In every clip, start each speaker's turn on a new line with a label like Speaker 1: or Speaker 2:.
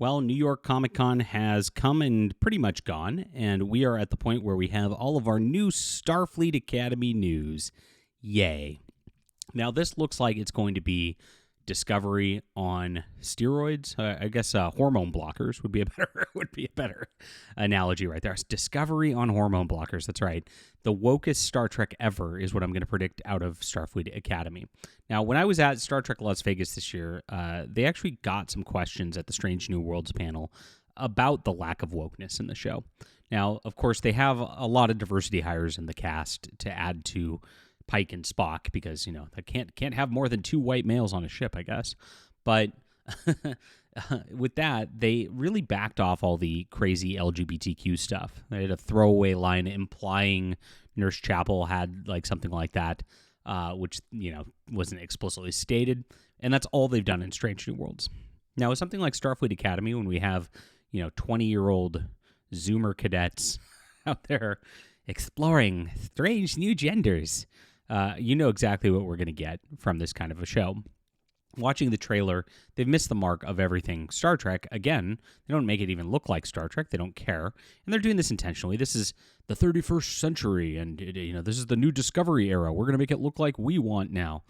Speaker 1: Well, New York Comic Con has come and pretty much gone, and we are at the point where we have all of our new Starfleet Academy news. Yay. Now, this looks like it's going to be Discovery on steroids. I guess hormone blockers would be a better analogy right there. Discovery on hormone blockers. That's right. The wokest Star Trek ever is what I'm going to predict out of Starfleet Academy. Now, when I was at Star Trek Las Vegas this year, they actually got some questions at the Strange New Worlds panel about the lack of wokeness in the show. Now, of course, they have a lot of diversity hires in the cast to add to Pike and Spock because, they can't have more than two white males on a ship, I guess. But with that, they really backed off all the crazy LGBTQ stuff. They had a throwaway line implying Nurse Chapel had something like that, which, wasn't explicitly stated. And that's all they've done in Strange New Worlds. Now, with something like Starfleet Academy, when we have, 20-year-old Zoomer cadets out there exploring strange new genders, you know exactly what we're going to get from this kind of a show. Watching the trailer, they've missed the mark of everything Star Trek. Again, they don't make it even look like Star Trek. They don't care. And they're doing this intentionally. This is the 31st century, and this is the new Discovery era. We're going to make it look like we want now.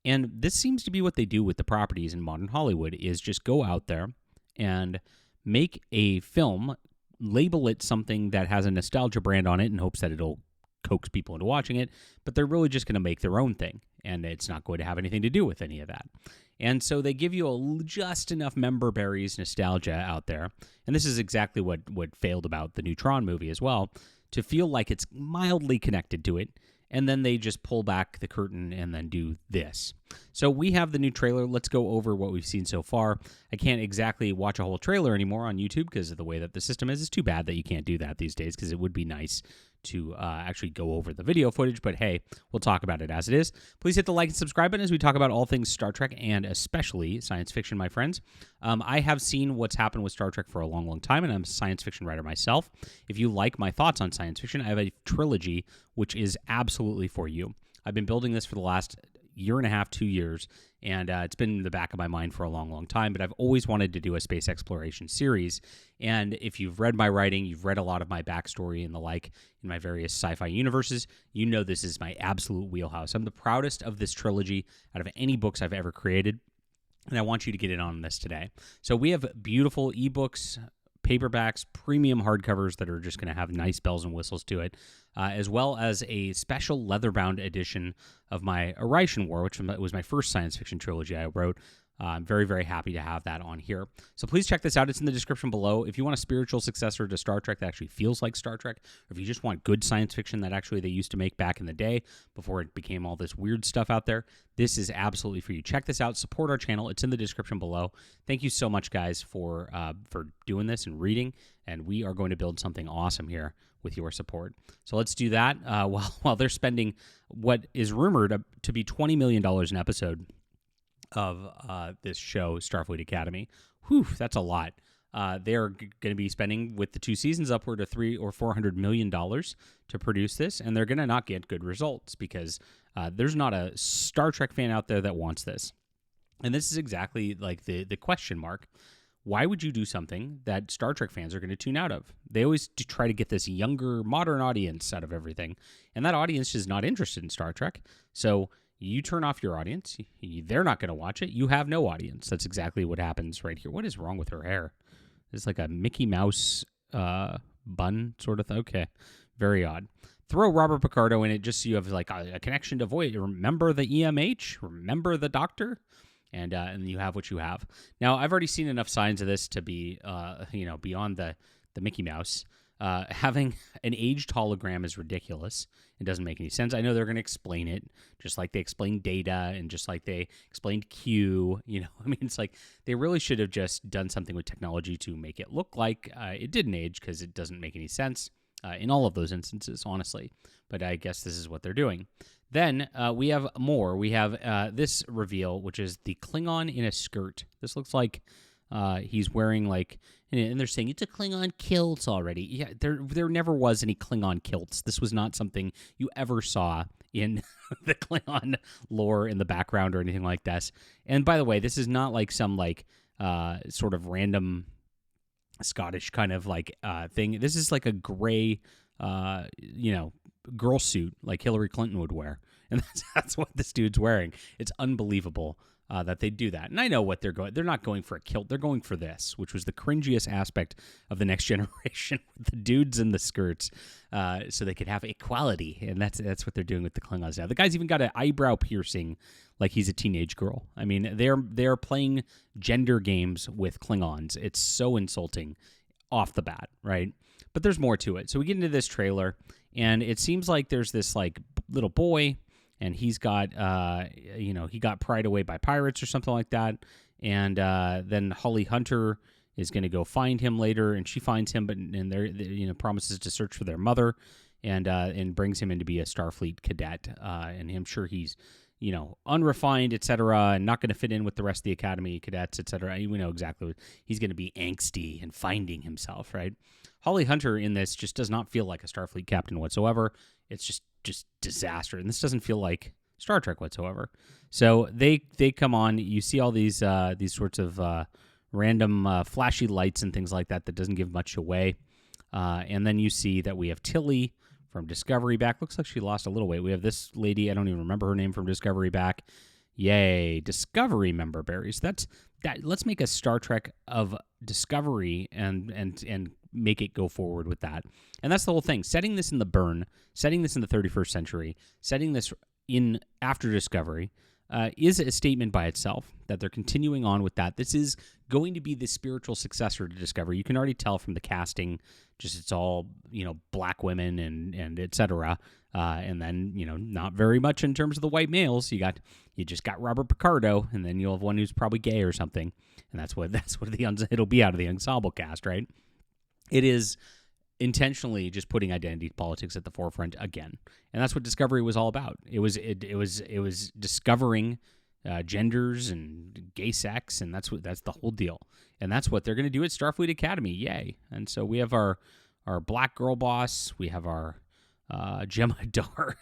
Speaker 1: And this seems to be what they do with the properties in modern Hollywood, is just go out there and make a film, label it something that has a nostalgia brand on it in hopes that it'll coax people into watching it, but they're really just going to make their own thing, and it's not going to have anything to do with any of that. And so they give you just enough member berries nostalgia out there, and this is exactly what failed about the new Tron movie as well, to feel like it's mildly connected to it, and then they just pull back the curtain and then do this. So we have the new trailer. Let's go over what we've seen so far. I can't exactly watch a whole trailer anymore on YouTube because of the way that the system is. It's too bad that you can't do that these days because it would be nice to actually go over the video footage, but hey, we'll talk about it as it is. Please hit the like and subscribe button as we talk about all things Star Trek and especially science fiction, my friends. I have seen what's happened with Star Trek for a long, long time, and I'm a science fiction writer myself. If you like my thoughts on science fiction, I have a trilogy which is absolutely for you. I've been building this for the last year and a half, 2 years, and it's been in the back of my mind for a long, long time, but I've always wanted to do a space exploration series, and if you've read my writing, you've read a lot of my backstory and the like in my various sci-fi universes, you know this is my absolute wheelhouse. I'm the proudest of this trilogy out of any books I've ever created, and I want you to get in on this today. So we have beautiful ebooks, paperbacks, premium hardcovers that are just going to have nice bells and whistles to it, as well as a special leather-bound edition of my Arishan War, which was my first science fiction trilogy I wrote. I'm very, very happy to have that on here. So please check this out. It's in the description below. If you want a spiritual successor to Star Trek that actually feels like Star Trek, or if you just want good science fiction that actually they used to make back in the day before it became all this weird stuff out there, this is absolutely for you. Check this out. Support our channel. It's in the description below. Thank you so much, guys, for doing this and reading, and we are going to build something awesome here with your support. So let's do that while they're spending what is rumored to be $20 million an episode of this show, Starfleet Academy. Whew, that's a lot. They're going to be spending, with the 2 seasons, upward of $300 or $400 million to produce this, and they're going to not get good results because there's not a Star Trek fan out there that wants this. And this is exactly like the question mark. Why would you do something that Star Trek fans are going to tune out of? They always try to get this younger, modern audience out of everything, and that audience is not interested in Star Trek. So you turn off your audience. They're not going to watch it. You have no audience. That's exactly what happens right here. What is wrong with her hair? It's like a Mickey Mouse bun sort of thing. Okay, very odd. Throw Robert Picardo in it just so you have like a connection to Voyager. Remember the EMH? Remember the Doctor? And you have what you have. Now, I've already seen enough signs of this to be, beyond the Mickey Mouse. Having an aged hologram is ridiculous. It doesn't make any sense. I know they're going to explain it, just like they explained Data and just like they explained Q. It's like they really should have just done something with technology to make it look like it didn't age, because it doesn't make any sense in all of those instances, honestly. But I guess this is what they're doing. Then we have more. We have this reveal, which is the Klingon in a skirt. This looks like he's wearing and they're saying it's a Klingon kilt already. Yeah, there never was any Klingon kilts. This was not something you ever saw in the Klingon lore in the background or anything like this. And by the way, this is not like some sort of random Scottish kind of like thing. This is like a gray, girl suit like Hillary Clinton would wear, and that's what this dude's wearing. It's unbelievable that they do that. And I know what they're going. They're not going for a kilt. They're going for this, which was the cringiest aspect of the Next Generation with the dudes in the skirts, so they could have equality. And that's what they're doing with the Klingons now. The guy's even got an eyebrow piercing, like he's a teenage girl. I mean, they're playing gender games with Klingons. It's so insulting off the bat, right? But there's more to it. So we get into this trailer, and it seems like there's this like little boy, and he's got, he got pried away by pirates or something like that. And then Holly Hunter is going to go find him later, and she finds him, and promises to search for their mother, and brings him in to be a Starfleet cadet. And I'm sure he's, unrefined, etc., and not going to fit in with the rest of the Academy cadets, etc. We know exactly what he's going to be, angsty and finding himself, right? Holly Hunter in this just does not feel like a Starfleet captain whatsoever. It's just disaster, and this doesn't feel like Star Trek whatsoever. So they come on. You see all these sorts of random flashy lights and things like that doesn't give much away. And then you see that we have Tilly from Discovery back. Looks like she lost a little weight. We have this lady, I don't even remember her name, from Discovery back. Yay, Discovery member berries. That. Let's make a Star Trek of Discovery and make it go forward with that. And that's the whole thing. Setting this in the burn, setting this in the 31st century, setting this in after Discovery is a statement by itself that they're continuing on with that. This is going to be the spiritual successor to Discovery. You can already tell from the casting, just it's all, black women and et cetera. And then, not very much in terms of the white males. You just got Robert Picardo, and then you'll have one who's probably gay or something. And that's what it'll be out of the ensemble cast, right? It is intentionally just putting identity politics at the forefront again, and that's what Discovery was all about. It was discovering genders and gay sex, and that's the whole deal. And that's what they're going to do at Starfleet Academy. Yay! And so we have our black girl boss. We have our Gemma Hadar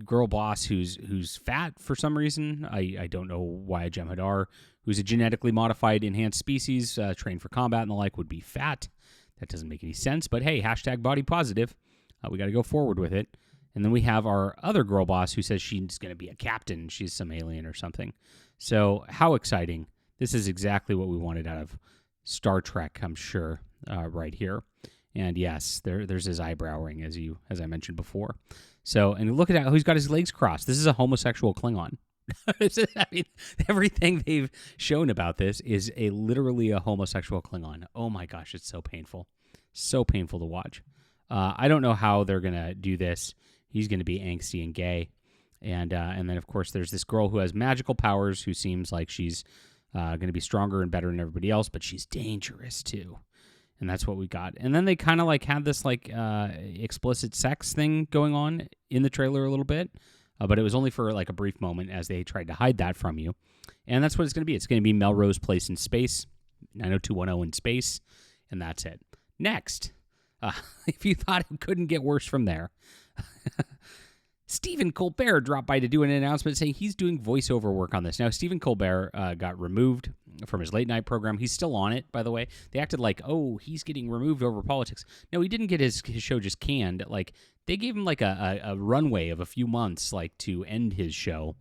Speaker 1: girl boss who's fat for some reason. I don't know why a Gemma Hadar, who's a genetically modified enhanced species, trained for combat and the like, would be fat. That doesn't make any sense, but hey, hashtag body positive. We got to go forward with it. And then we have our other girl boss who says she's going to be a captain. She's some alien or something. So how exciting. This is exactly what we wanted out of Star Trek, I'm sure, right here. And yes, there's his eyebrow ring, as I mentioned before. So, and look at how he's got his legs crossed. This is a homosexual Klingon. I mean, everything they've shown about this is literally a homosexual Klingon. Oh my gosh, it's so painful. So painful to watch. I don't know how they're going to do this. He's going to be angsty and gay. And then, of course, there's this girl who has magical powers who seems like she's going to be stronger and better than everybody else, but she's dangerous too. And that's what we got. And then they kind of like had this like explicit sex thing going on in the trailer a little bit. But it was only for like a brief moment as they tried to hide that from you. And that's what it's going to be. It's going to be Melrose Place in space, 90210 in space, and that's it. Next, if you thought it couldn't get worse from there, Stephen Colbert dropped by to do an announcement saying he's doing voiceover work on this. Now, Stephen Colbert got removed from his late night program. He's still on it, by the way. They acted like, oh, he's getting removed over politics. No, he didn't get his show just canned. Like, they gave him like a runway of a few months, like, to end his show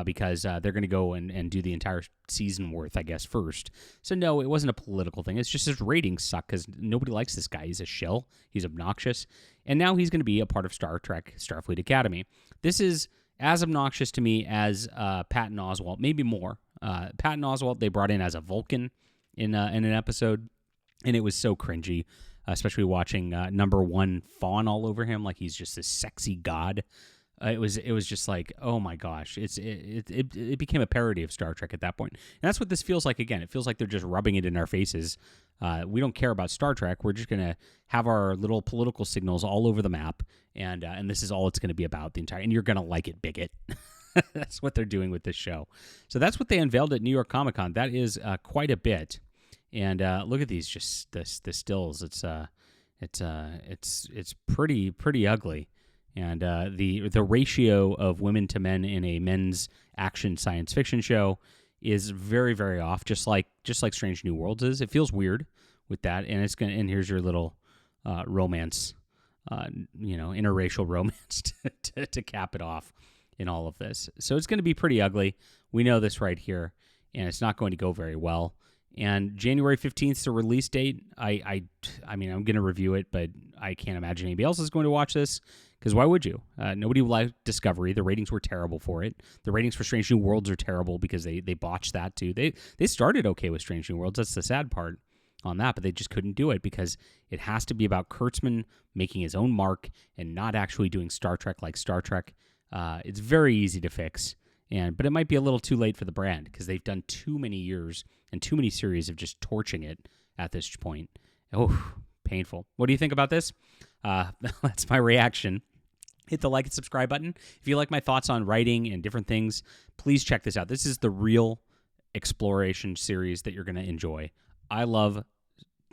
Speaker 1: because they're going to go and do the entire season worth, I guess, first. So, no, it wasn't a political thing. It's just his ratings suck because nobody likes this guy. He's a shill. He's obnoxious. And now he's going to be a part of Star Trek Starfleet Academy. This is as obnoxious to me as Patton Oswalt, maybe more. Patton Oswalt they brought in as a Vulcan in an episode, and it was so cringy, especially watching number one fawn all over him like he's just this sexy god. It was just like, oh my gosh, it became a parody of Star Trek at that point. And that's what this feels like again. It feels like they're just rubbing it in our faces. We don't care about Star Trek. We're just gonna have our little political signals all over the map, and this is all it's gonna be about the entire. And you're gonna like it, bigot. That's what they're doing with this show. So that's what they unveiled at New York Comic Con. That is quite a bit. And look at these, just the stills. It's pretty ugly. And the ratio of women to men in a men's action science fiction show is very, very off, just like Strange New Worlds is. It feels weird with that, and and here's your little romance, interracial romance to cap it off in all of this. So it's going to be pretty ugly. We know this right here, and it's not going to go very well. And January 15th is the release date. I mean, I'm going to review it, but I can't imagine anybody else is going to watch this, because why would you? Nobody liked Discovery. The ratings were terrible for it. The ratings for Strange New Worlds are terrible because they botched that too. They started okay with Strange New Worlds. That's the sad part on that, but they just couldn't do it because it has to be about Kurtzman making his own mark and not actually doing Star Trek like Star Trek. It's very easy to fix, but it might be a little too late for the brand because they've done too many years and too many series of just torching it at this point. Oh, painful. What do you think about this? That's my reaction. Hit the like and subscribe button. If you like my thoughts on writing and different things, please check this out. This is the real exploration series that you're going to enjoy. I love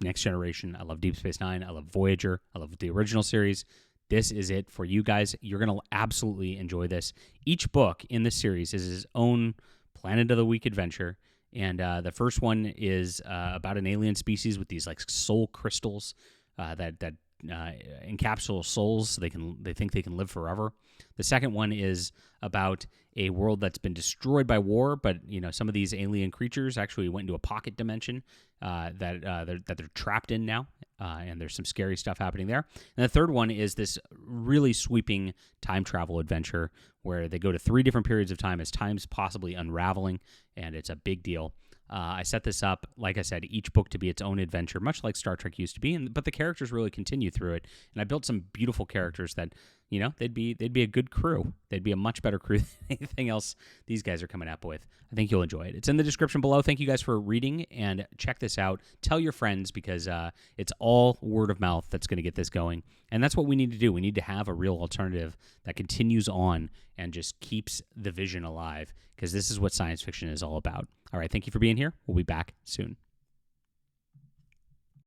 Speaker 1: Next Generation. I love Deep Space Nine. I love Voyager. I love the original series. This is it for you guys. You're going to absolutely enjoy this. Each book in this series is his own Planet of the Week adventure. And the first one is about an alien species with these like soul crystals that encapsulate souls, so they think they can live forever. The second one is about a world that's been destroyed by war, but some of these alien creatures actually went into a pocket dimension that they're trapped in now, and there's some scary stuff happening there. And the third one is this really sweeping time travel adventure where they go to 3 different periods of time as time's possibly unraveling, and it's a big deal. I set this up, like I said, each book to be its own adventure, much like Star Trek used to be, but the characters really continue through it. And I built some beautiful characters that, they'd be a good crew. They'd be a much better crew than anything else these guys are coming up with. I think you'll enjoy it. It's in the description below. Thank you guys for reading, and check this out. Tell your friends, because it's all word of mouth that's going to get this going. And that's what we need to do. We need to have a real alternative that continues on and just keeps the vision alive, because this is what science fiction is all about. All right, thank you for being here. We'll be back soon.